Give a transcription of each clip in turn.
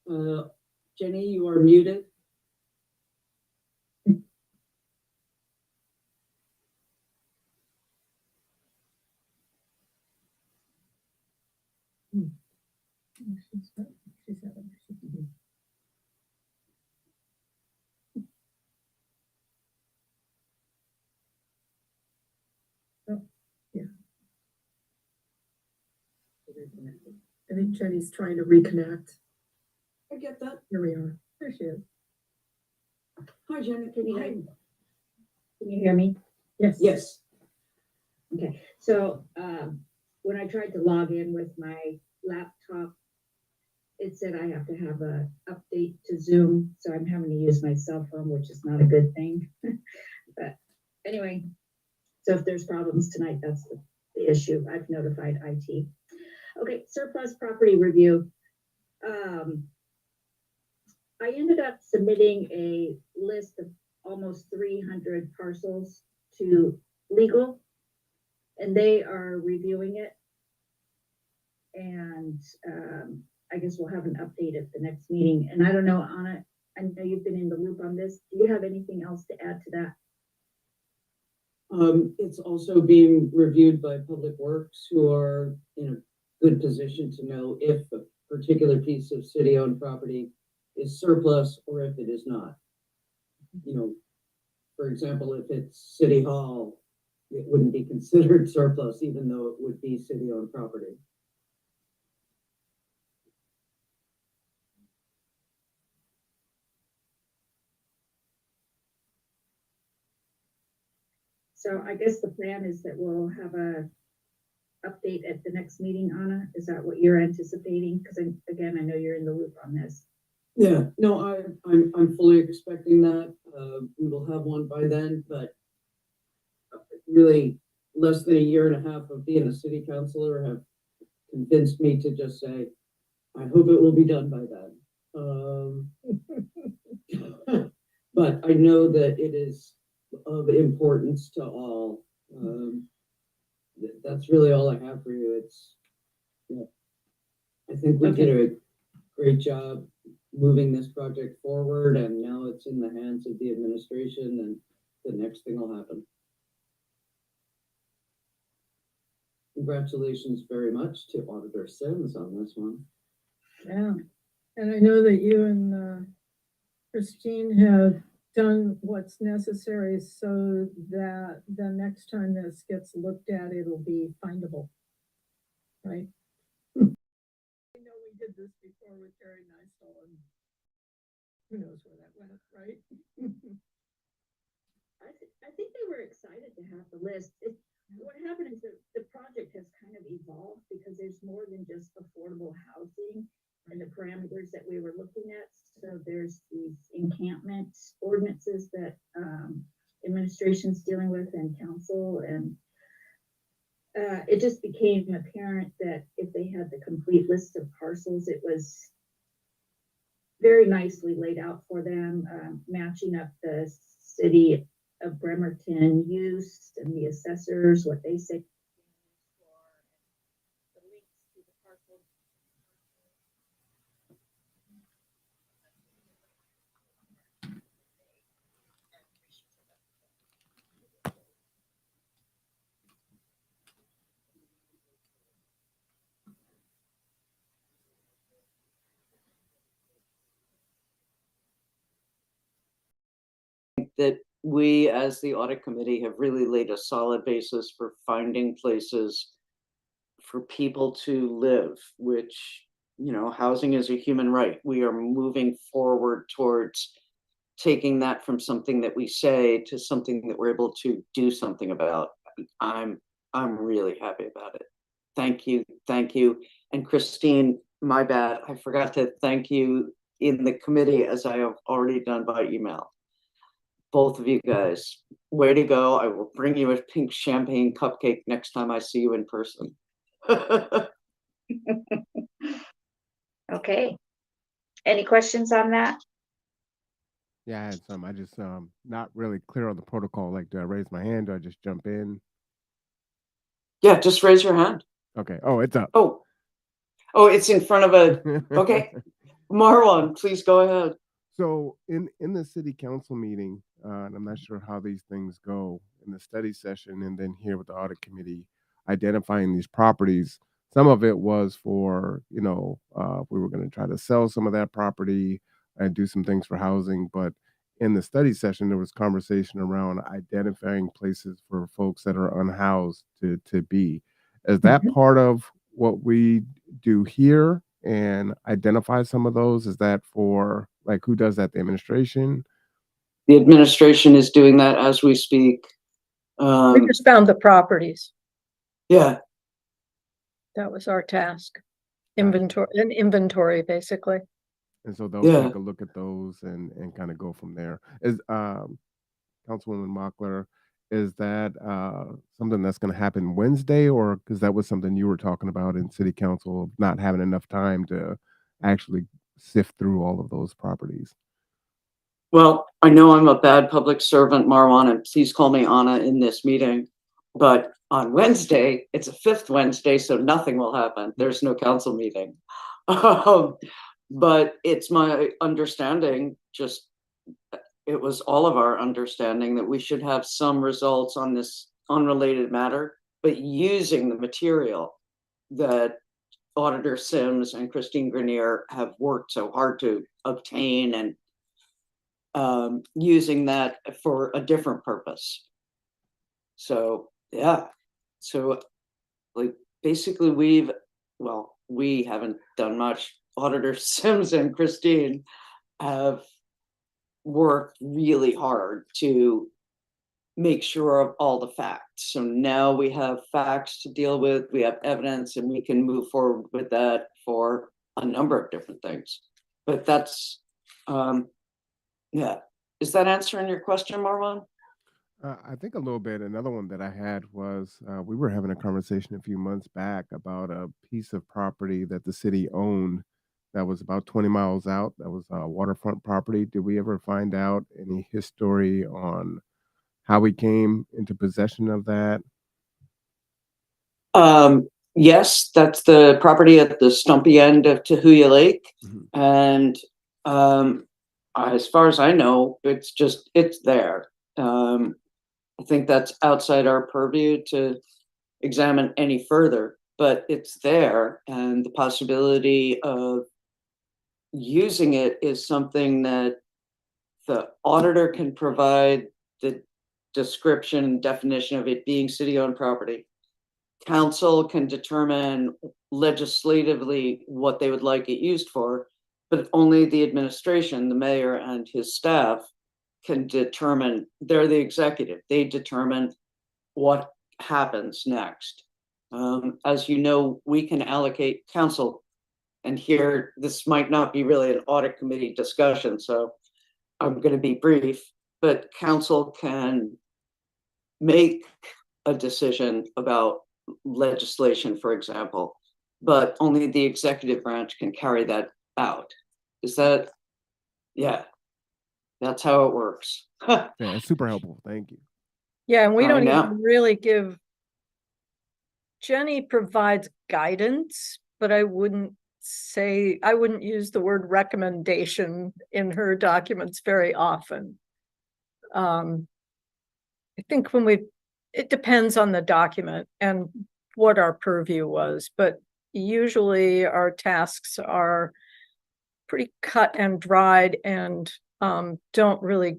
Jenny, you are muted. I think Jenny's trying to reconnect. I get that. Here we are. There she is. Hi, Jenny. Can you hear me? Yes. Yes. Okay, so when I tried to log in with my laptop, it said I have to have a update to Zoom, so I'm having to use my cell phone, which is not a good thing. But anyway, so if there's problems tonight, that's the issue. I've notified IT. Okay, surplus property review. I ended up submitting a list of almost 300 parcels to legal, and they are reviewing it. And I guess we'll have an update at the next meeting. And I don't know, Anna, I know you've been in the loop on this. Do you have anything else to add to that? It's also being reviewed by Public Works, who are in a good position to know if a particular piece of city-owned property is surplus or if it is not. You know, for example, if it's City Hall, it wouldn't be considered surplus, even though it would be city-owned property. So I guess the plan is that we'll have a update at the next meeting, Anna. Is that what you're anticipating? Because again, I know you're in the loop on this. Yeah, no, I'm fully expecting that. We will have one by then, but really less than a year and a half of being a city councilor have convinced me to just say, I hope it will be done by then. But I know that it is of importance to all. That's really all I have for you. It's, yeah, I think we did a great job moving this project forward, and now it's in the hands of the administration, and the next thing will happen. Congratulations very much to Auditor Sims on this one. Yeah. And I know that you and Christine have done what's necessary so that the next time this gets looked at, it'll be findable. Right? I know we did this before with Jerry Neistel, and who knows where that went, right? I think they were excited to have the list. What happened is that the project has kind of evolved because there's more than just affordable housing and the parameters that we were looking at. So there's these encampment ordinances that administration's dealing with and council, and it just became apparent that if they had the complete list of parcels, it was very nicely laid out for them, matching up the city of Bremerton use and the assessors, what they say. That we, as the audit committee, have really laid a solid basis for finding places for people to live, which, you know, housing is a human right. We are moving forward towards taking that from something that we say to something that we're able to do something about. I'm really happy about it. Thank you. And Christine, my bad, I forgot to thank you in the committee, as I have already done by email. Both of you guys, way to go. I will bring you a pink champagne cupcake next time I see you in person. Okay. Any questions on that? Yeah, I had some. I just not really clear on the protocol. Like, do I raise my hand? Do I just jump in? Yeah, just raise your hand. Okay. Oh, it's up. Oh, it's in front of a. Okay. Marwan, please go ahead. So in the city council meeting, and I'm not sure how these things go in the study session, and then here with the audit committee identifying these properties. Some of it was for we were going to try to sell some of that property and do some things for housing, but in the study session there was conversation around identifying places for folks that are unhoused to be. Is that part of what we do here and identify some of those? Is that for like who does that? The administration? The administration is doing that as we speak. We just found the properties. Yeah, That was our task. Gotcha. Inventory, basically. And so they'll yeah. take a look at those and kind of go from there. Is Councilwoman Mockler, is that something that's going to happen Wednesday, or because that was something you were talking about in city council, not having enough time to actually sift through all of those properties? Well, I know I'm a bad public servant, Marwan, and please call me Anna in this meeting. But on Wednesday, it's a fifth Wednesday, so nothing will happen. There's no council meeting. But it's my understanding, just it was all of our understanding that we should have some results on this unrelated matter, but using the material that Auditor Sims and Christine Grenier have worked so hard to obtain, and using that for a different purpose. So yeah, so like basically we haven't done much. Auditor Sims and Christine have worked really hard to make sure of all the facts. So now we have facts to deal with, we have evidence, and we can move forward with that for a number of different things. But that's yeah. Is that answering your question, Marwan? I think a little bit. Another one that I had was we were having a conversation a few months back about a piece of property that the city owned that was about 20 miles out. That was waterfront property. Did we ever find out any history on how we came into possession of that? Yes, that's the property at the stumpy end of Tahuya Lake. Mhm. And as far as I know, it's there. I think that's outside our purview to examine any further, but it's there. And the possibility of using it is something that the auditor can provide the description and definition of it being city-owned property. Council can determine legislatively what they would like it used for, but only the administration, the mayor and his staff, can determine. They're the executive. They determine what happens next. As you know, we can allocate council, and here this might not be really an audit committee discussion, so I'm going to be brief, but council can make a decision about legislation, for example, but only the executive branch can carry that out. Is that, yeah, that's how it works. Yeah, it's super helpful. Thank you. Yeah, and we I don't know. even really give, Jenny provides guidance, but I wouldn't use the word recommendation in her documents very often. I think it depends on the document and what our purview was, but usually our tasks are pretty cut and dried and don't really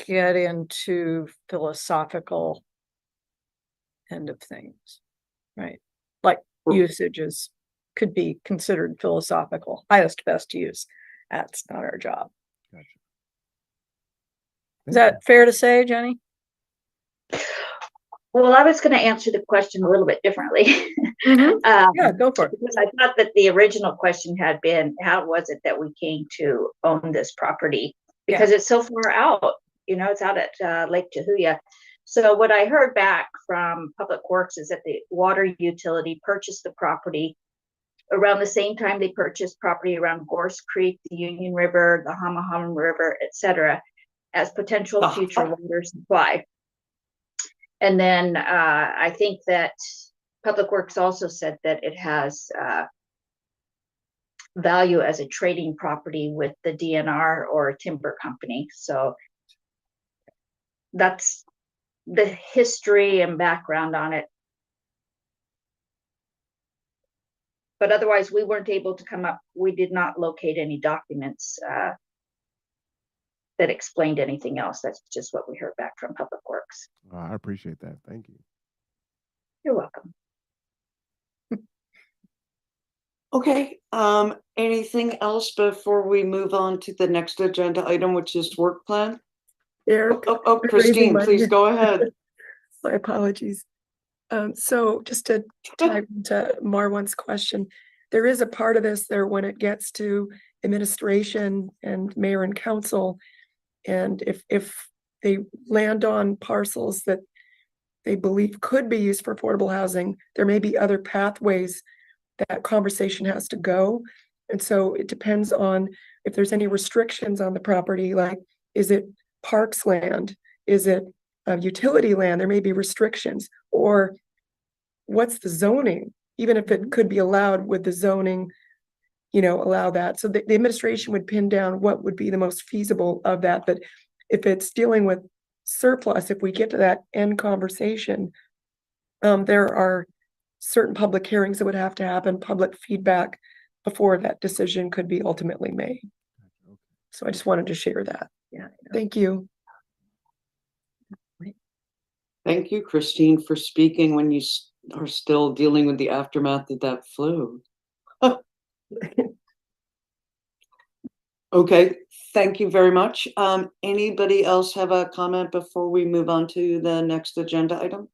get into philosophical end of things, right? Like usages could be considered philosophical, highest best use. That's not our job. Gotcha. Is that fair to say, Jenny? Well, I was going to answer the question a little bit differently. Yeah, go for it. Because I thought that the original question had been, how was it that we came to own this property? Because it's so far out, it's out at Lake Tahuya. So what I heard back from Public Works is that the water utility purchased the property around the same time they purchased property around Gorse Creek, the Union River, the Hamaham River, etc., as potential future water supply. And then I think that Public Works also said that it has value as a trading property with the DNR or a timber company. So that's the history and background on it. But otherwise, we weren't able to come up, we did not locate any documents that explained anything else. That's just what we heard back from Public Works. I appreciate that. Thank you. You're welcome. Okay, anything else before we move on to the next agenda item, which is work plan? Eric, Oh, Christine, please go ahead. my apologies. So just to tag to Marwan's question, there is a part of this there when it gets to administration and mayor and council. And if they land on parcels that they believe could be used for affordable housing, there may be other pathways that conversation has to go. And so it depends on if there's any restrictions on the property, like, is it parks land? Is it utility land? There may be restrictions. Or what's the zoning? Even if it could be allowed, with the zoning, allow that. So the administration would pin down what would be the most feasible of that. But if it's dealing with surplus, if we get to that end conversation, there are certain public hearings that would have to happen, public feedback, before that decision could be ultimately made. So I just wanted to share that. Yeah. Thank you. Thank you, Christine, for speaking when you are still dealing with the aftermath of that flu. Okay, thank you very much. Anybody else have a comment before we move on to the next agenda item?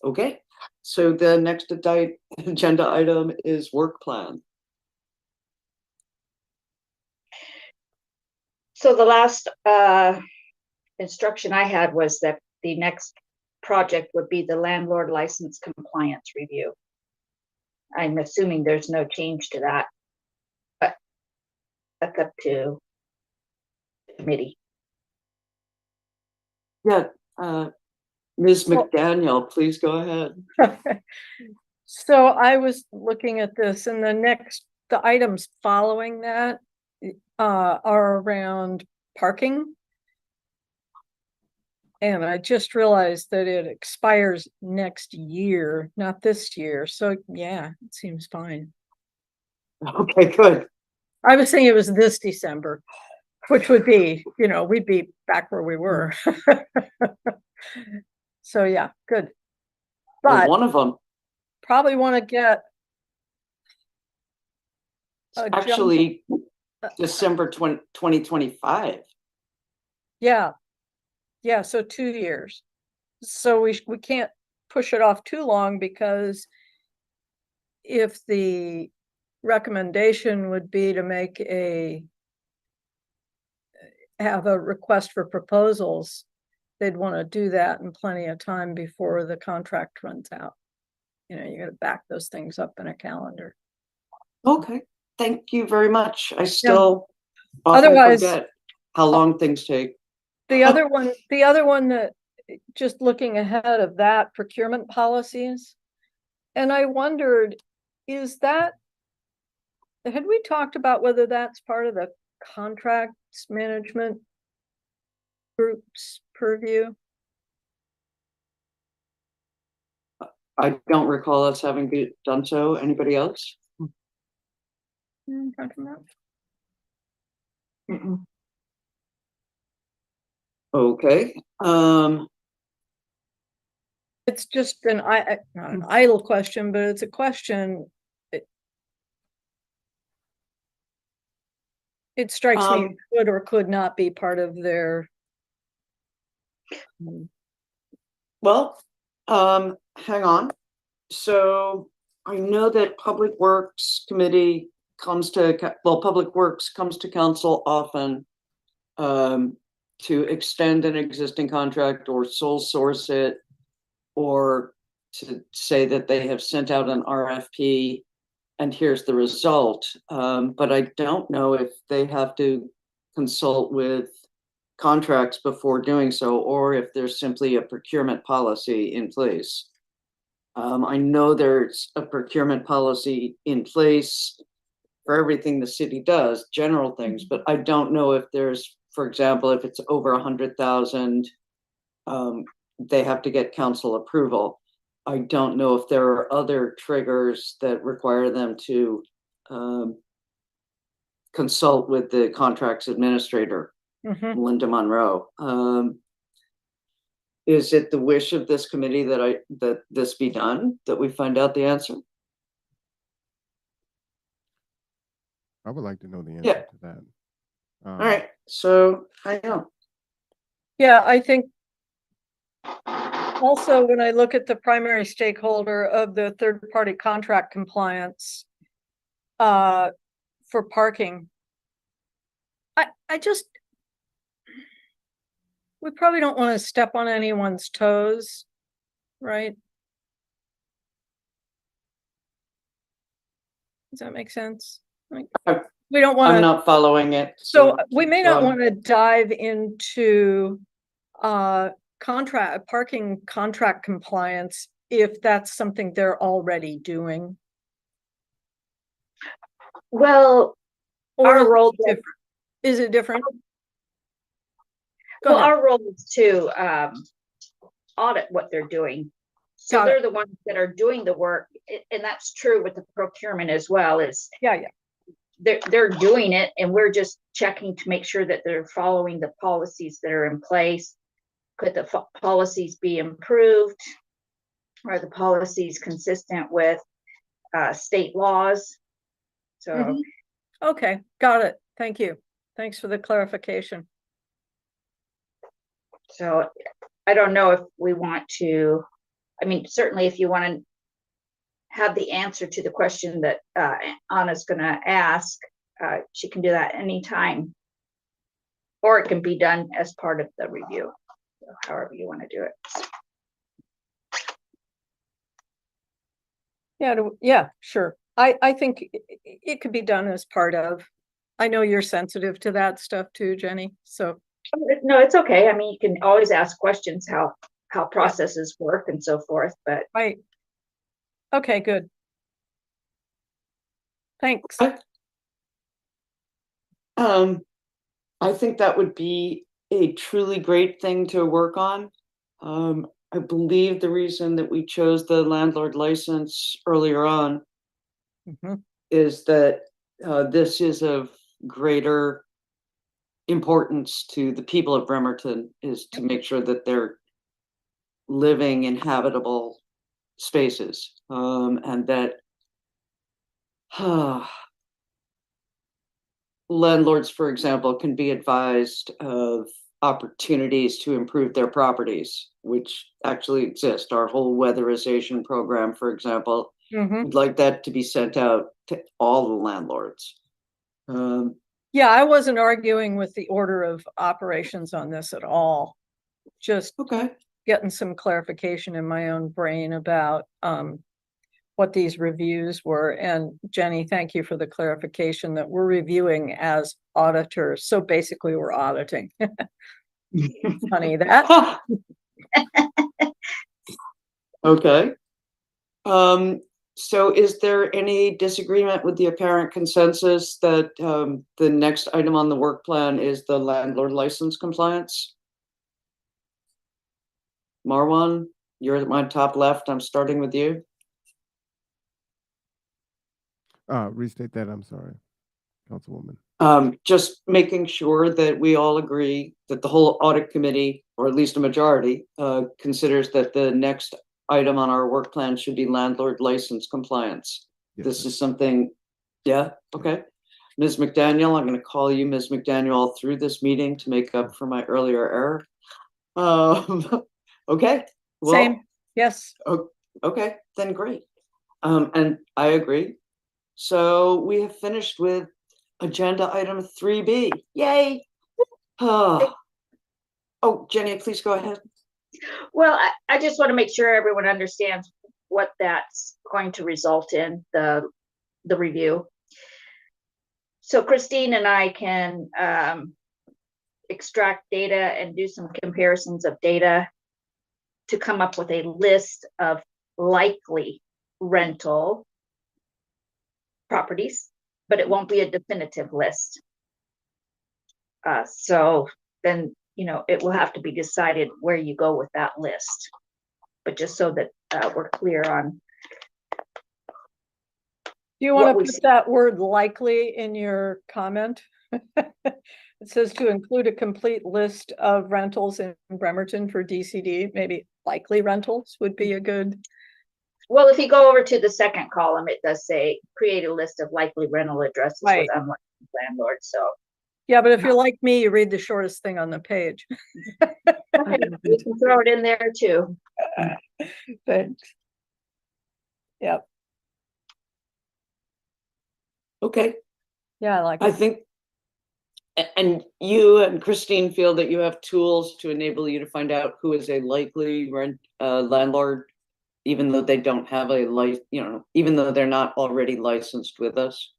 Okay, so the next agenda item is work plan. So the last instruction I had was that the next project would be the landlord license compliance review. I'm assuming there's no change to that, but that's up to the committee. Yeah, Ms. McDaniel, please go ahead. So I was looking at this, and the items following that are around parking. And I just realized that it expires next year, not this year. So yeah, it seems fine. Okay, good. I was saying it was this December, which would be, we'd be back where we were. So yeah, good. Well, But one of them probably want to get actually December 2025. Yeah. Yeah, so 2 years. So we can't push it off too long, because if the recommendation would be to have a request for proposals, they'd want to do that in plenty of time before the contract runs out. You got to back those things up in a calendar. Okay, thank you very much. I still often Otherwise, forget how long things take. The other one that, just looking ahead of that, procurement policies. And I wondered, had we talked about whether that's part of the contracts management group's purview? I don't recall us having done so. Anybody else? Okay. It's just not an idle question, but it's a question. It strikes me it could or could not be part of their. Well, hang on. So I know that Public Works Committee Public Works comes to council often to extend an existing contract or sole source it, or to say that they have sent out an RFP and here's the result. But I don't know if they have to consult with contracts before doing so, or if there's simply a procurement policy in place. I know there's a procurement policy in place for everything the city does, general things, but I don't know if there's, for example, if it's over 100,000, they have to get council approval. I don't know if there are other triggers that require them to consult with the contracts administrator, Linda Monroe. Is it the wish of this committee that this be done, that we find out the answer? I would like to know the Yeah. answer to that. All right, so I know. Yeah, I think also when I look at the primary stakeholder of the third-party contract compliance for parking, I just, we probably don't want to step on anyone's toes, right? Does that make sense? Like, we don't want I'm to, not following it. so we may not go want to dive into parking contract compliance if that's something they're already doing. Well, Or our is it role, different? Is it different? Go well, ahead. our role is to audit what they're doing. So Got they're the ones that are doing the work, and that's true with the procurement as well. Is Yeah. they're doing it, and we're just checking to make sure that they're following the policies that are in place. Could the policies be improved? Are the policies consistent with state laws? So Mhm. Okay, got it. Thank you. Thanks for the clarification. So I don't know if we want to, I mean, certainly if you want to have the answer to the question that Anna's going to ask, she can do that anytime. Or it can be done as part of the review, so however you want to do it. Yeah, sure. I think it could be done as part of. I know you're sensitive to that stuff too, Jenny, so. No, it's okay. I mean, you can always ask questions how processes work and so forth, but Right. Okay, good. Thanks. I think that would be a truly great thing to work on. I believe the reason that we chose the landlord license earlier on is that this is of greater importance to the people of Bremerton, is to make sure that they're living in habitable spaces, and that landlords, for example, can be advised of opportunities to improve their properties, which actually exist. Our whole weatherization program, for example, we'd like that to be sent out to all the landlords. Yeah, I wasn't arguing with the order of operations on this at all. Just getting some clarification in my own brain about what these reviews were. And Jenny, thank you for the clarification that we're reviewing as auditors. So basically we're auditing. Funny that. Okay. So is there any disagreement with the apparent consensus that the next item on the work plan is the landlord license compliance? Marwan, you're at my top left. I'm starting with you. Restate that. I'm sorry, Councilwoman. Just making sure that we all agree that the whole audit committee, or at least a majority, considers that the next item on our work plan should be landlord license compliance. Yes, This sir. is something, yeah, okay. Ms. McDaniel, I'm going to call you Ms. McDaniel all through this meeting to make up for my earlier error. Okay. Well, same. Yes. Okay, then great. And I agree. So we have finished with agenda item 3B. Yay! Oh, Jenny, please go ahead. well, I just want to make sure everyone understands what that's going to result in, the review. So Christine and I can extract data and do some comparisons of data to come up with a list of likely rental properties, but it won't be a definitive list. So then, it will have to be decided where you go with that list. But just so that we're clear on. Do you want what to we put see. that word likely in your comment? It says to include a complete list of rentals in Bremerton for DCD, maybe likely rentals would be a good. Well, if you go over to the second column, it does say create a list of likely rental addresses with Right. unlicensed landlords. So Yeah, but if you're like me, you read the shortest thing on the page. you can throw it in there too. Thanks. Yep. Okay, Yeah, I like I it. think, and you and Christine feel that you have tools to enable you to find out who is a likely landlord, even though they don't have a even though they're not already licensed with us.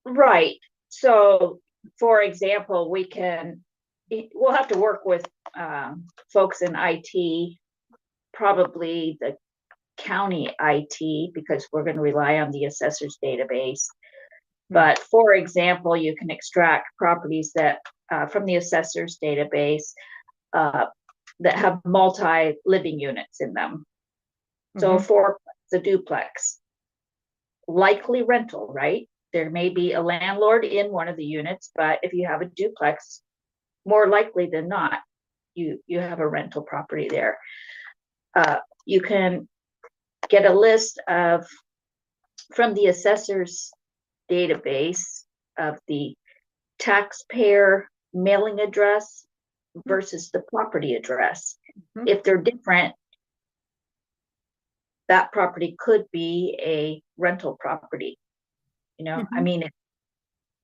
Right. So, for example, we'll have to work with folks in IT, probably the county IT, because we're going to rely on the assessor's database. But for example, you can extract properties that from the assessor's database that have multi-living units in them. So for the duplex, likely rental, right? There may be a landlord in one of the units, but if you have a duplex, more likely than not, you have a rental property there. You can get a list from the assessor's database of the taxpayer mailing address versus the property address. If they're different, that property could be a rental property. I mean,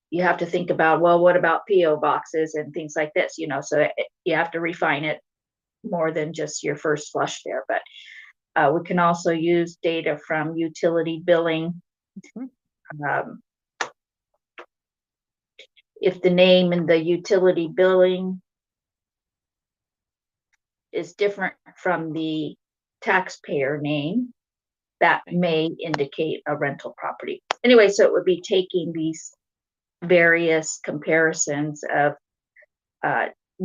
you have to think about, well, what about PO boxes and things like this, so you have to refine it more than just your first flush there. But we can also use data from utility billing. If the name in the utility billing is different from the taxpayer name, that may indicate a rental property. Anyway, so it would be taking these various comparisons of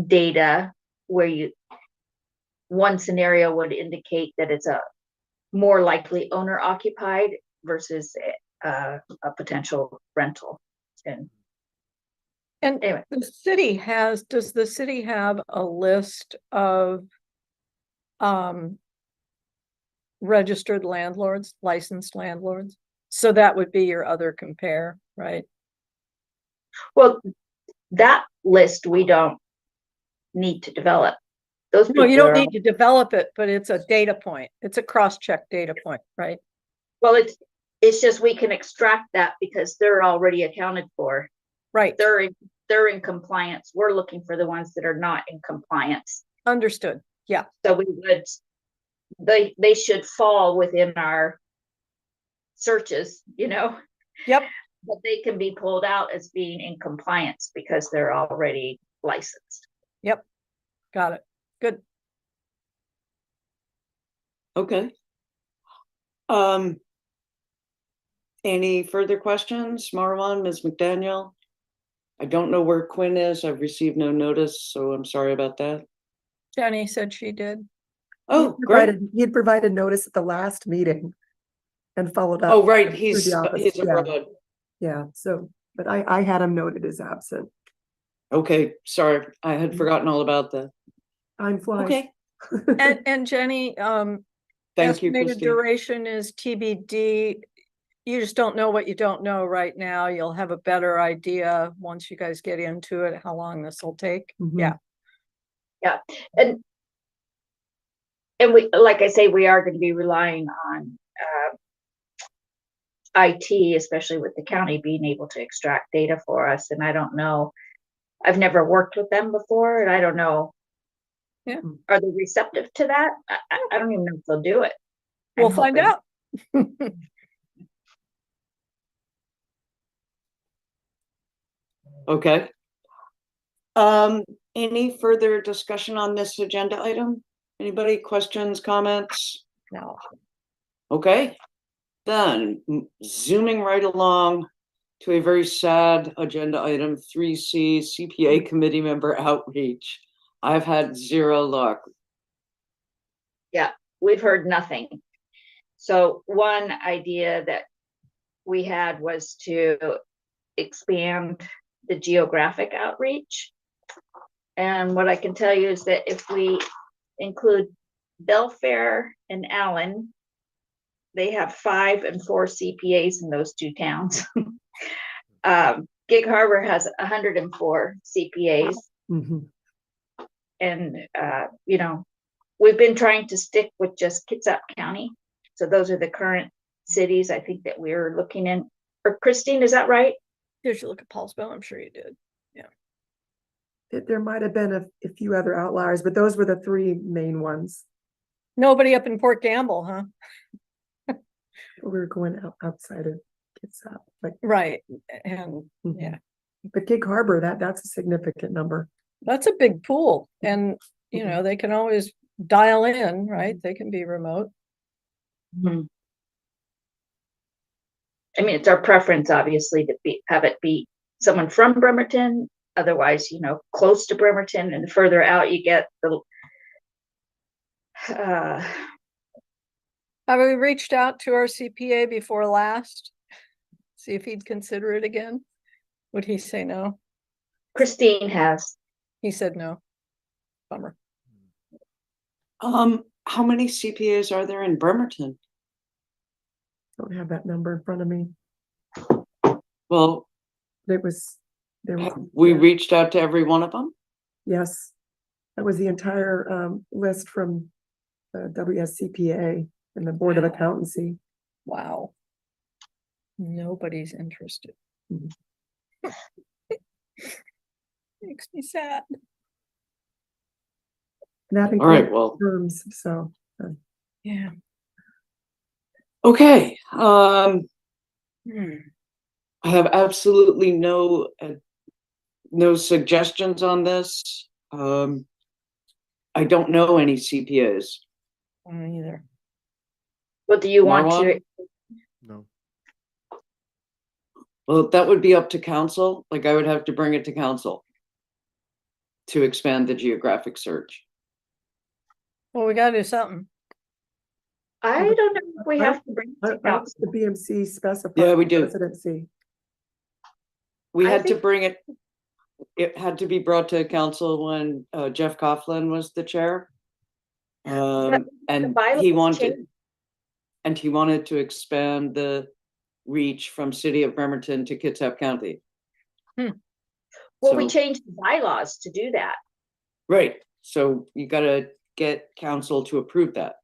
data where one scenario would indicate that it's a more likely owner occupied versus a potential rental. And anyway, does the city have a list of registered landlords, licensed landlords? So that would be your other compare, right? Well, that list we don't need to develop. Those No, you people don't need to develop it, but it's a data point. It's a cross-check data point, right? Well, it's just we can extract that because they're already accounted for. Right. They're in compliance. We're looking for the ones that are not in compliance. Understood. Yeah. So they should fall within our searches, Yep. but they can be pulled out as being in compliance because they're already licensed. Yep. Got it. Good. Okay. Any further questions? Marwan, Ms. McDaniel? I don't know where Quinn is. I've received no notice, so I'm sorry about that. Jenny said she did. Oh, great. He had provided notice at the last meeting and followed up. Oh, right. through He's the office. he's abroad. Yeah. So, but I had him noted as absent. Okay, sorry. I had forgotten all about that. Time flies. Okay. And Jenny, Thank you, estimated Christine. duration is TBD. You just don't know what you don't know right now. You'll have a better idea once you guys get into it, how long this will take. Yeah. And we, like I say, we are going to be relying on IT, especially with the county being able to extract data for us. And I don't know, I've never worked with them before, and I don't know. Yeah. Are they receptive to that? I don't even know if they'll do it. We'll find out. Okay. Any further discussion on this agenda item? Anybody, questions, comments? No. Okay, then zooming right along to a very sad agenda item 3C, CPA committee member outreach. I've had zero luck. Yeah, we've heard nothing. So one idea that we had was to expand the geographic outreach. And what I can tell you is that if we include Belfair and Allen, they have 5 and 4 CPAs in those two towns. Gig Harbor has 104 CPAs. Mhm. And, you know, we've been trying to stick with just Kitsap County. So those are the current cities I think that we're looking in. Or Christine, is that right? Did you look at Paul's bill? I'm sure you did. There might have been a few other outliers, but those were the 3 main ones. Nobody up in Port Gamble, huh? We were going outside of Kitsap, but Right, and mhm. yeah. But Gig Harbor, that's a significant number. that's a big pool, and you Mhm. know, they can always dial in, right? They can be remote. Mhm. I mean, it's our preference, obviously, to have it be someone from Bremerton. Otherwise, you know, close to Bremerton, and the further out you get, the Have we reached out to our CPA before last? See if he'd consider it again? Would he say no? Christine has. He said no. Bummer. How many CPAs are there in Bremerton? Don't have that number in front of me. Well, There was, we yeah, reached out to every one of them. yes. That was the entire list from the WSCPA and the Board of Wow. Accountancy. Wow. Nobody's interested. Mhm. Makes me sad. And that All right, includes well, firms, so. Yeah. okay. Hmm. I have absolutely no suggestions on this. I don't know any CPAs. I don't either. What do you want to? Marwan? No. Well, that would be up to council. Like I would have to bring it to council to expand the geographic search. Well, we gotta do something. I don't know if we I have to bring it to I think council. the BMC specified. Yeah, we do. Residency. We I had to think- bring it. It had to be brought to council when Jeff Coughlin was the chair. And bylaws he wanted, change. and he wanted to expand the reach from city of Bremerton to Kitsap County. Well, we So- changed the bylaws to do that. Right, so you gotta get council to approve that.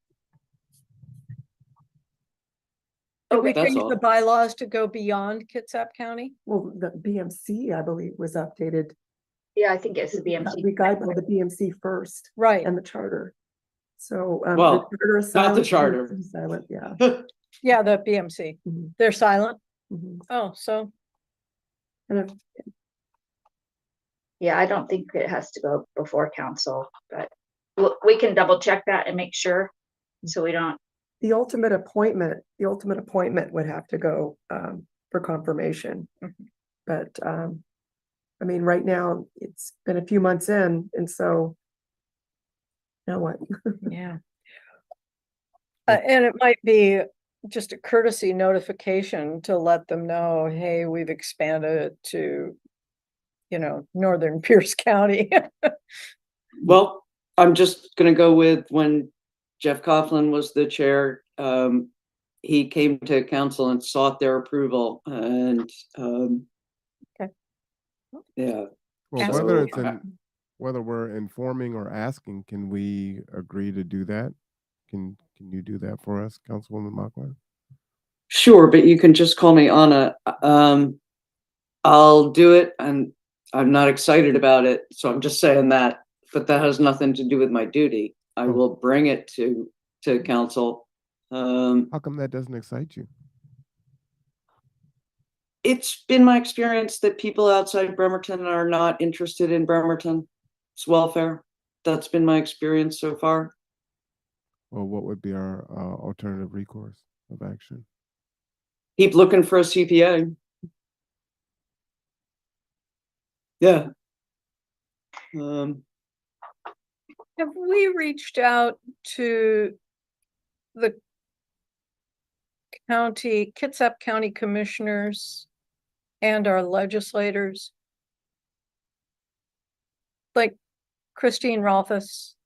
Did Okay. we That's change all. the bylaws to go beyond Kitsap County? Well, the BMC, I believe, was updated. Yeah, I think it's the BMC. We guideline the BMC first Right, and the charter. So. Well, the charter is not the silent, charter. BMC is silent, yeah. yeah, the BMC. Mhm, They're silent. mhm. Oh, so And if Yeah, I don't think it has to go before council, but we can double check that and make sure. So we don't, the ultimate appointment would have to go for confirmation. Mhm. But I mean, right now, it's been a few months in, and so now what? yeah. And it might be just a courtesy notification to let them know, hey, we've expanded it to, you know, northern Pierce County. Well, I'm just gonna go with when Jeff Coughlin was the chair, he came to council and sought their approval and, Okay. yeah. Well, Council. whether it's whether we're informing or asking, can we agree to do that? Can you do that for us, Councilwoman Mockler? Sure, but you can just call me Anna. I'll do it, and I'm not excited about it, so I'm just saying that. But that has nothing to do with my duty. I Oh. will bring it to council. How come that doesn't excite you? It's been my experience that people outside Bremerton are not interested in Bremerton's welfare. That's been my experience so far. Well, what would be our alternative recourse of action? Keep looking for a CPA. Yeah. Have we reached out to the Kitsap County Commissioners and our legislators? Like Christine Rolfus,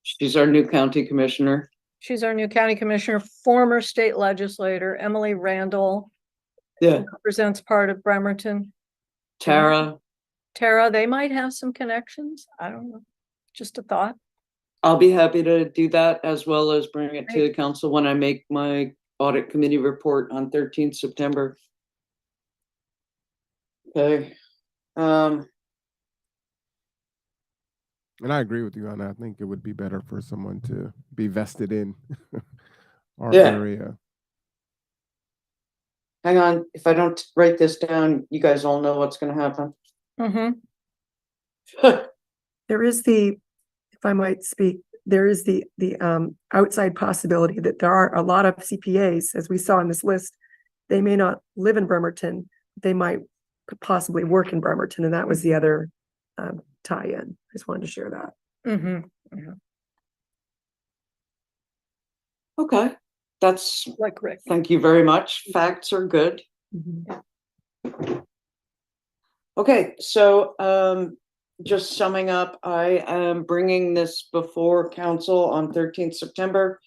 She's our new county commissioner. she's our new county commissioner, former state legislator, Emily Randall, Yeah. represents part of Bremerton. Tara, Tara, they might have some connections. I don't know. Just a thought. I'll be happy to do that, as well as bring it to Great. the council when I make my audit committee report on 13th September. Okay. And I agree with you on that. I think it would be better for someone to be vested in our Yeah. area. Hang on, if I don't write this down, you guys all know what's gonna happen. There is the, if I might speak, there is the outside possibility that there are a lot of CPAs, as we saw in this list. They may not live in Bremerton, they might possibly work in Bremerton, and that was the other tie-in. I just wanted to share that. Okay, that's, Like Rick. thank you very much. Facts are good. Okay, so just summing up, I am bringing this before council on 13th September.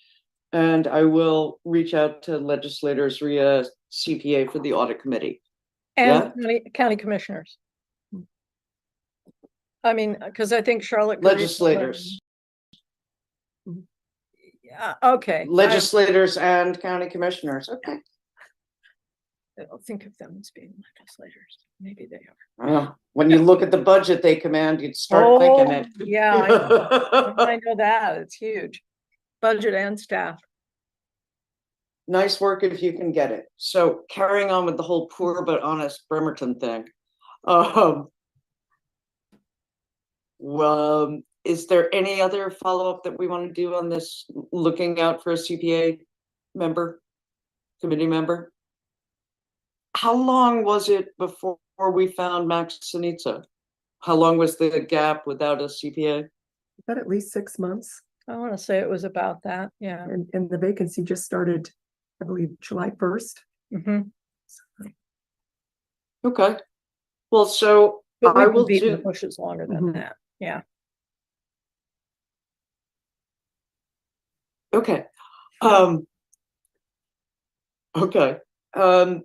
And I will reach out to legislators via CPA for the audit committee. And county commissioners. I mean, because I think Charlotte. could- Legislators, Yeah, okay. legislators and county commissioners. Okay. I don't think of them as being legislators. Maybe they are. When you look at the budget they command, you'd start thinking it. Yeah, I know that. It's huge. Budget and staff. Nice work if you can get it. So carrying on with the whole poor but honest Bremerton thing. Well, is there any other follow-up that we want to do on this, looking out for a CPA member, committee member? How long was it before we found Max Sinitsa? How long was the gap without a CPA? But at least 6 months, I want to say it was about that. Yeah. and the vacancy just started, I believe, July 1st. Okay. Well, so But I we've will been beating the do. bushes longer than that. Yeah. Okay. Okay.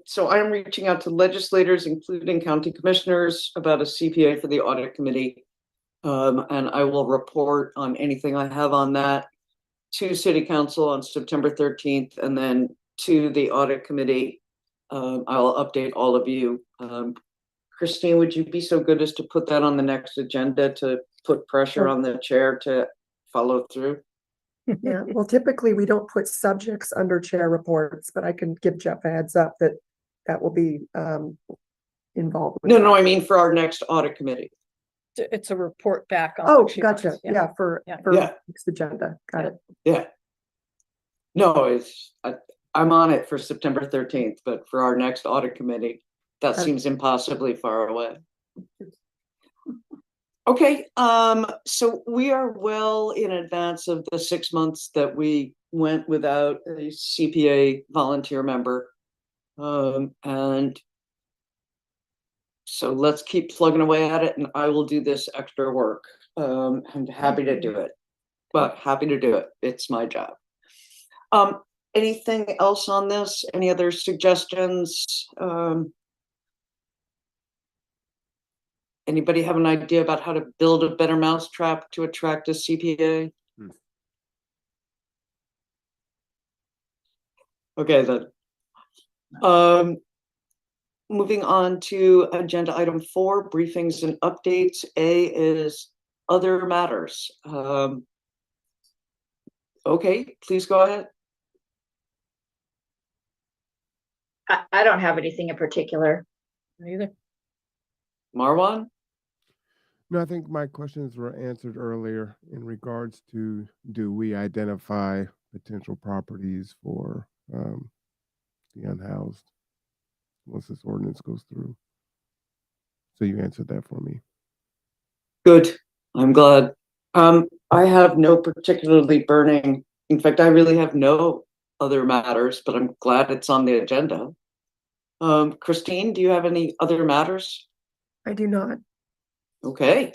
So I'm reaching out to legislators, including county commissioners, about a CPA for the audit committee. And I will report on anything I have on that to city council on September 13th, and then to the audit committee. I'll update all of you. Christine, would you be so good as to put that on the next agenda to put pressure on the chair to follow through? Yeah, well, typically we don't put subjects under chair reports, but I can give Jeff a heads up that that will be involved. With No, I mean for our next audit committee. It's a report back on. Oh, what she gotcha. wants. Yeah, for next agenda. Got it. Yeah. No, I'm on it for September 13th, but for our next audit committee, that seems impossibly far away. Okay, so we are well in advance of the 6 months that we went without a CPA volunteer member. And so let's keep plugging away at it, and I will do this extra work. I'm happy to do it, but happy to do it. It's my job. Anything else on this? Any other suggestions? Anybody have an idea about how to build a better mousetrap to attract a CPA? Okay, then. Moving on to agenda item 4, briefings and updates. A is other matters. Okay, please go ahead. I don't have anything in particular. Either. Marwan? No, I think my questions were answered earlier in regards to, do we identify potential properties for the unhoused once this ordinance goes through? So you answered that for me. Good. I'm glad. I have no particularly burning. In fact, I really have no other matters, but I'm glad it's on the agenda. Christine, do you have any other matters? I do not. Okay.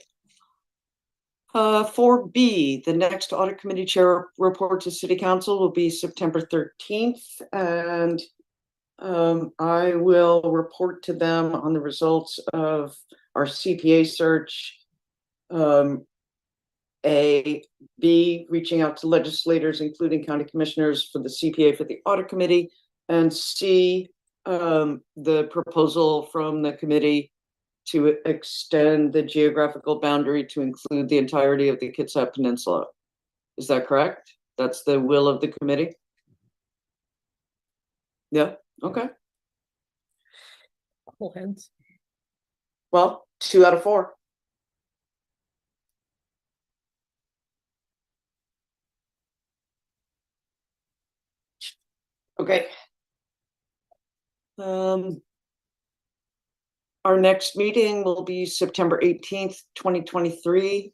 4B, the next audit committee chair report to city council will be September 13th. And I will report to them on the results of our CPA search. B, reaching out to legislators, including county commissioners for the CPA for the audit committee. And C, the proposal from the committee to extend the geographical boundary to include the entirety of the Kitsap Peninsula. Is that correct? That's the will of the committee? Yeah, okay. All heads. Well, 2 out of 4. Okay. Our next meeting will be September 18th, 2023.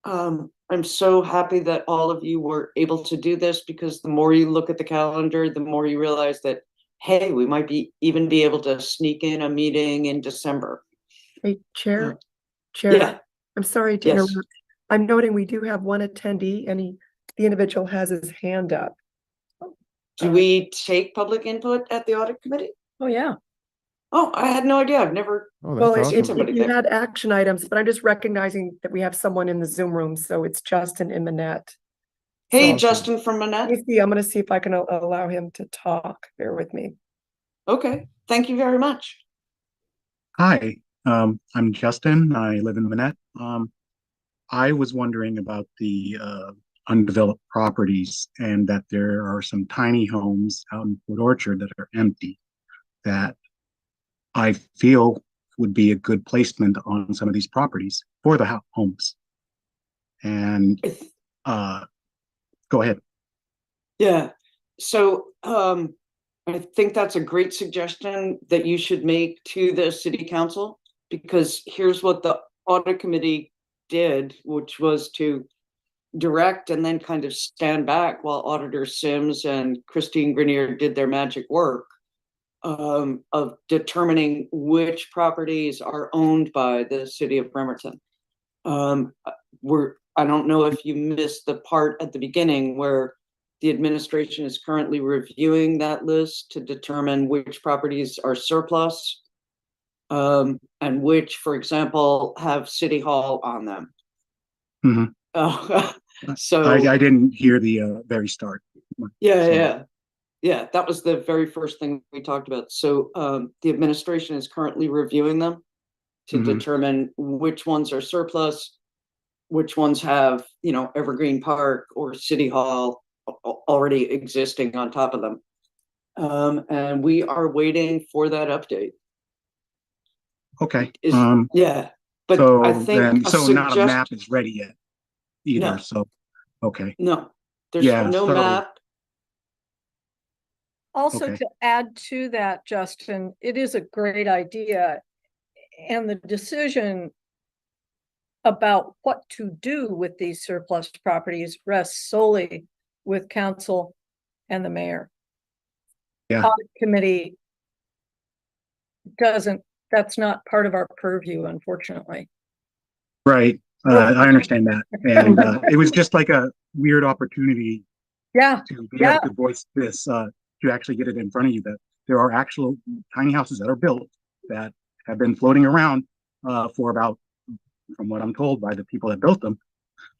I'm so happy that all of you were able to do this, because the more you look at the calendar, the more you realize that, hey, we might even be able to sneak in a meeting in December. Hey, Chair, Uh, Chair, Yeah, I'm sorry to yes. interrupt. I'm noting we do have one attendee and the individual has his hand up. Do we take public input at the audit committee? Oh, yeah. Oh, I had no idea. I've never. Oh, Well, that's seen if awesome. somebody you there. had action items, but I'm just recognizing that we have someone in the Zoom room, so it's Justin and Manette. Hey, So, Justin from Manette. I'm gonna see if I can allow him to talk. Bear with me. Okay, thank you very much. Hi, I'm Justin. I live in Manette. I was wondering about the undeveloped properties, and that there are some tiny homes out in Port Orchard that are empty that I feel would be a good placement on some of these properties for the homes. And go ahead. Yeah, so I think that's a great suggestion that you should make to the city council, because here's what the audit committee did, which was to direct and then kind of stand back while Auditor Sims and Christine Grenier did their magic work of determining which properties are owned by the city of Bremerton. I don't know if you missed the part at the beginning where the administration is currently reviewing that list to determine which properties are surplus, and which, for example, have City Hall on them. Mhm. So I didn't hear the very start. Yeah, that was the very first thing we talked about. So the administration is currently reviewing them to determine which ones are surplus, which ones have, Evergreen Park or City Hall already existing on top of them. And we are waiting for that update. Okay. Yeah, but so I think not a map is ready yet either. No. So, okay. No, there's no map. Also, Okay. to add to that, Justin, it is a great idea. And the decision about what to do with these surplus properties rests solely with council and the mayor. Yeah. Audit committee that's not part of our purview, unfortunately. Right. I understand that. And it was just like a weird opportunity to be able to voice this, to actually get it in front of you, that there are actual tiny houses that are built that have been floating around for about, from what I'm told by the people that built them,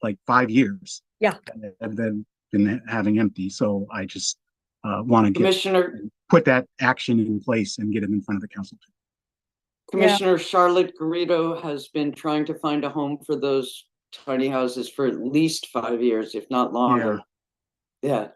like 5 years. Yeah. And then been having empty. So I just want to put that action in place and get it in front of the council. Commissioner Charlotte Garrido has been trying to find a home for those tiny houses for at least 5 years, if not longer. Yeah.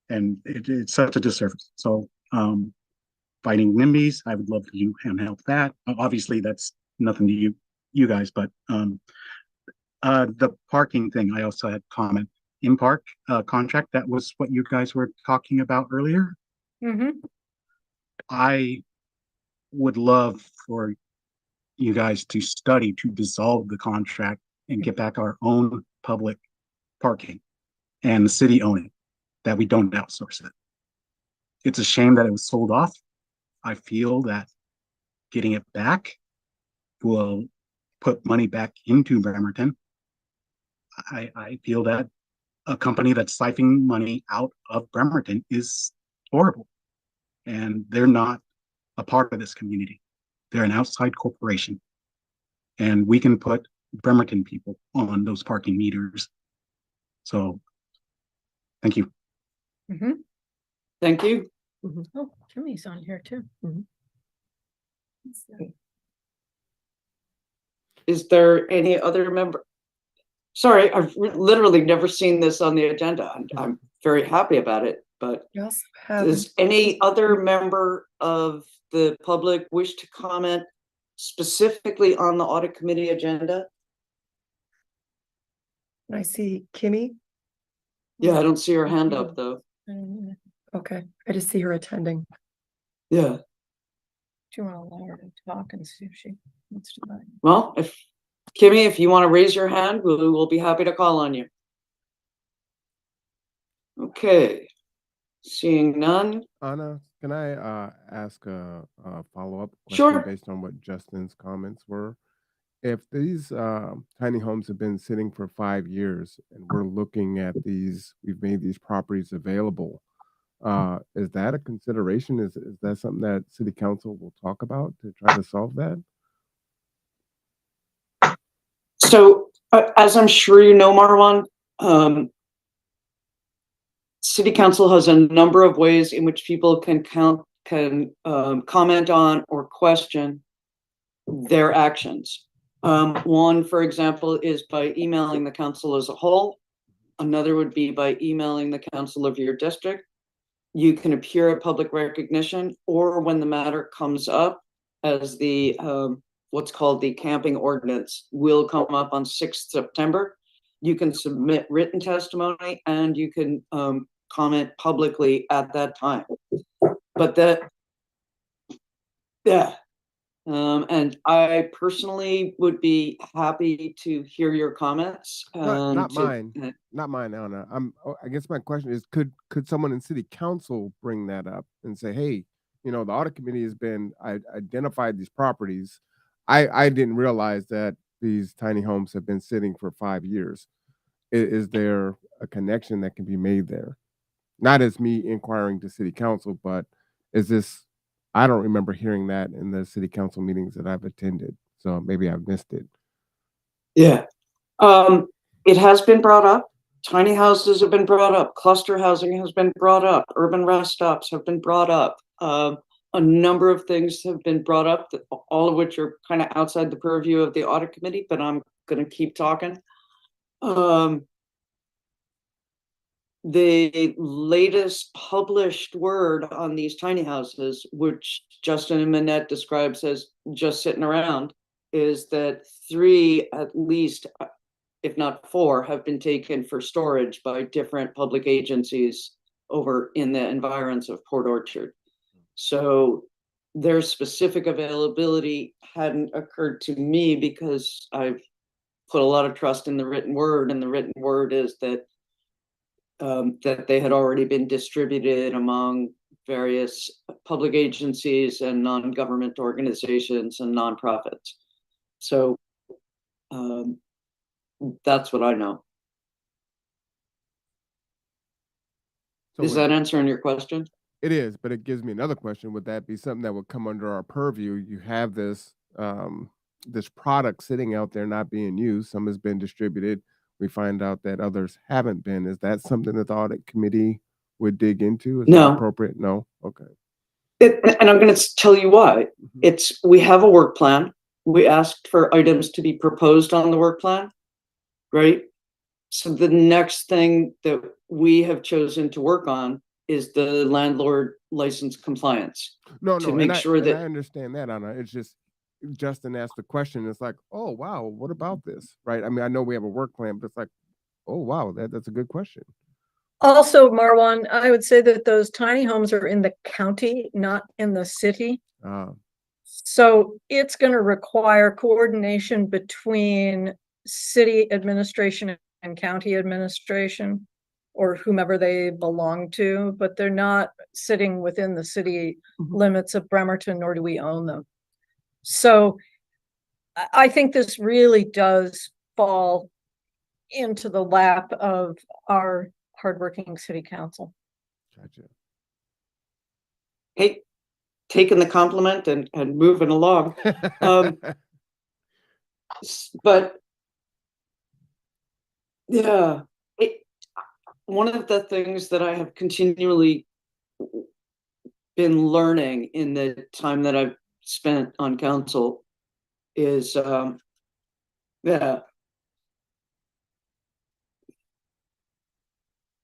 And it's such a disservice. So fighting NIMBYs, I would love to help that. Obviously, that's nothing to you, you guys, but the parking thing, I also had comment. In park contract, that was what you guys were talking about earlier. Mm-hmm. I would love for you guys to study to dissolve the contract and get back our own public parking and the city own it, that we don't outsource it. It's a shame that it was sold off. I feel that getting it back will put money back into Bremerton. I feel that a company that's siphoning money out of Bremerton is horrible. And they're not a part of this community. They're an outside corporation. And we can put Bremerton people on those parking meters. So, thank you. Mm-hmm. Thank you. Oh, Jimmy's on here too. Is there any other member? Sorry, I've literally never seen this on the agenda. I'm very happy about it, but We also have, does any other member of the public wish to comment specifically on the audit committee agenda? I see Kimmy. Yeah, I don't see her hand up though. Okay, I just see her attending. Yeah, Do you want to allow her to talk and see if she wants to? well, if Kimmy, if you want to raise your hand, we'll be happy to call on you. Okay, seeing none. Anna, can I ask a follow-up question Sure. based on what Justin's comments were? If these tiny homes have been sitting for 5 years and we're looking at these, we've made these properties available, is that a consideration? Is that something that City Council will talk about to try to solve that? So, as I'm sure you know, Marwan, City Council has a number of ways in which people can comment on or question their actions. One, for example, is by emailing the council as a whole. Another would be by emailing the council of your district. You can appear at public recognition, or when the matter comes up, as the what's called the camping ordinance will come up on 6th September. You can submit written testimony and you can comment publicly at that time. But yeah. And I personally would be happy to hear your comments. Not mine, Anna. I guess my question is, could someone in City Council bring that up and say, hey, the audit committee has been identified these properties. I didn't realize that these tiny homes have been sitting for 5 years. Is there a connection that can be made there? Not as me inquiring to City Council, but is this? I don't remember hearing that in the City Council meetings that I've attended, so maybe I've missed it. Yeah. It has been brought up. Tiny houses have been brought up. Cluster housing has been brought up. Urban rest stops have been brought up. A number of things have been brought up, all of which are kind of outside the purview of the audit committee, but I'm going to keep talking. The latest published word on these tiny houses, which Justin and Manette describes as just sitting around, is that 3 at least, if not 4, have been taken for storage by different public agencies over in the environs of Port Orchard. So their specific availability hadn't occurred to me because I've put a lot of trust in the written word, and the written word is that that they had already been distributed among various public agencies and non-government organizations and nonprofits. So that's what I know. So Is that answering your question? It is, but it gives me another question. Would that be something that would come under our purview? You have this this product sitting out there not being used. Some has been distributed. We find out that others haven't been. Is that something that the audit committee would dig into? Is that No. appropriate? No. Okay. And I'm going to tell you why. We have a work plan. We asked for items to be proposed on the work plan, right? So the next thing that we have chosen to work on is the landlord license compliance. No, to no, make and sure I that understand that, Anna. It's just Justin asked the question, it's like, oh wow, what about this? Right? I mean, I know we have a work plan, but it's like, oh wow, that's a good question. Also, Marwan, I would say that those tiny homes are in the county, not in the city. Uh, So it's going to require coordination between city administration and county administration, or whomever they belong to, but they're not sitting within the city limits of Bremerton, nor do we own them. So I think this really does fall into the lap of our hardworking city council. gotcha. Hey, taking the compliment and moving along. But yeah, one of the things that I have continually been learning in the time that I've spent on council is, yeah,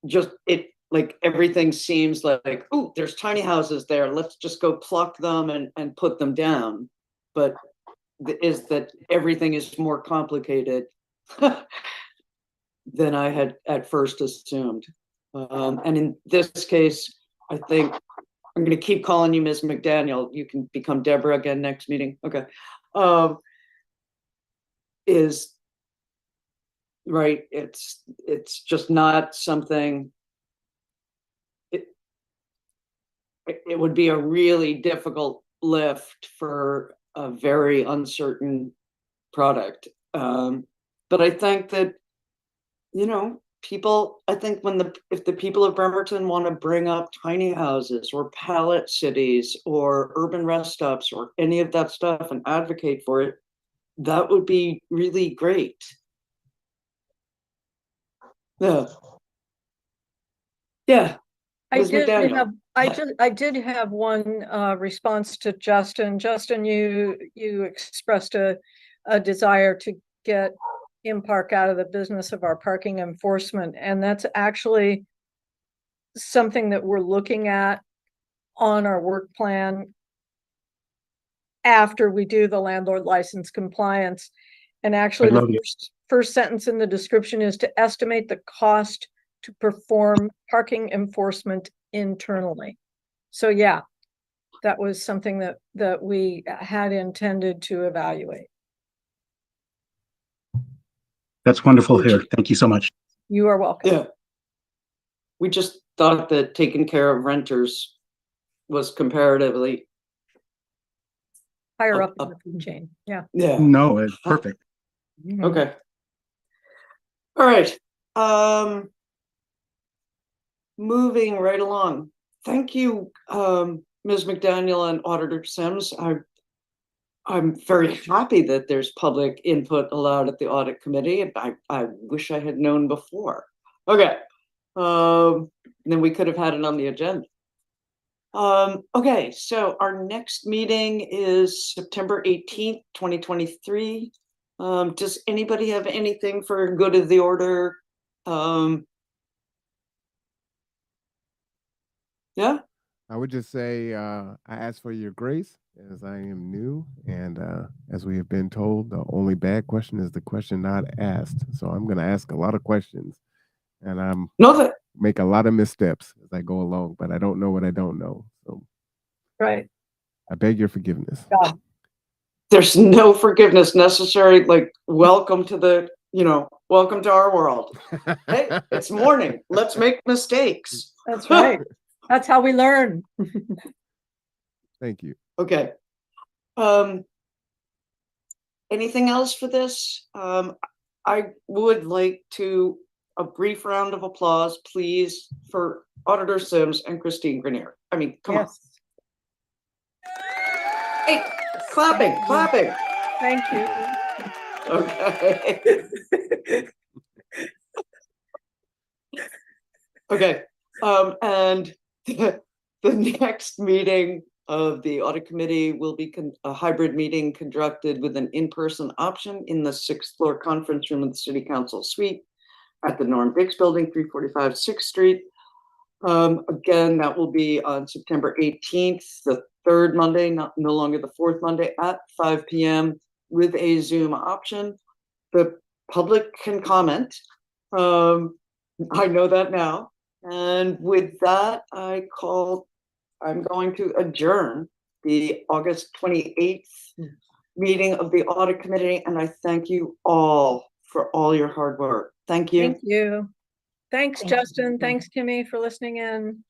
just it, like everything seems like, oh, there's tiny houses there. Let's just go pluck them and put them down. But is that everything is more complicated than I had at first assumed. And in this case, I think I'm going to keep calling you Ms. McDaniel. You can become Deborah again next meeting. Okay. Is right. It's just not something. It would be a really difficult lift for a very uncertain product. But I think that, people, I think if the people of Bremerton want to bring up tiny houses or pallet cities or urban rest stops or any of that stuff and advocate for it, that would be really great. Yeah. Yeah. I Ms. did McDaniel. have, I did have one response to Justin. Justin, you expressed a desire to get IMPark out of the business of our parking enforcement, and that's actually something that we're looking at on our work plan after we do the landlord license compliance. And actually, the first sentence in the description is to estimate the cost to perform parking enforcement internally. So yeah, that was something that we had intended to evaluate. That's wonderful here. Thank you so much. You are welcome. Yeah. We just thought that taking care of renters was comparatively Higher up in the food chain. Yeah. Yeah. No, it's perfect. Okay. All right. Moving right along. Thank you, Ms. McDaniel and Auditor Sims. I'm very happy that there's public input allowed at the audit committee. I wish I had known before. Okay. Then we could have had it on the agenda. Okay, so our next meeting is September 18th, 2023. Does anybody have anything for good of the order? Yeah. I would just say I ask for your grace as I am new, and as we have been told, the only bad question is the question not asked. So I'm going to ask a lot of questions, and I'm make a lot of missteps as I go along, but I don't know what I don't know. So right. I beg your forgiveness. Yeah. There's no forgiveness necessary. Like, welcome to welcome to our world. Hey, it's morning. Let's make mistakes. That's right. That's how we learn. Thank you. Okay. Anything else for this? I would like to a brief round of applause, please, for Auditor Sims and Christine Grenier. I mean, come on. Hey, clapping. Thank you. Okay. Okay. And the next meeting of the audit committee will be a hybrid meeting conducted with an in-person option in the 6th floor conference room of the City Council suite at the Norm Biggs Building, 345 6th Street. Again, that will be on September 18th. The third Monday, no longer the fourth Monday at 5 p.m. with a Zoom option. The public can comment. I know that now. And with that, I'm going to adjourn the August 28th meeting of the Audit Committee. And I thank you all for all your hard work. Thank you. Thank you. Thanks, Thank you. Justin. Thanks, Timmy, for listening in.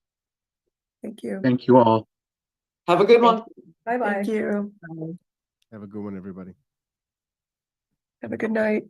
Thank you. Thank you all. Have a good one. Bye-bye. Thank you. Have a good one, everybody. Have a good night.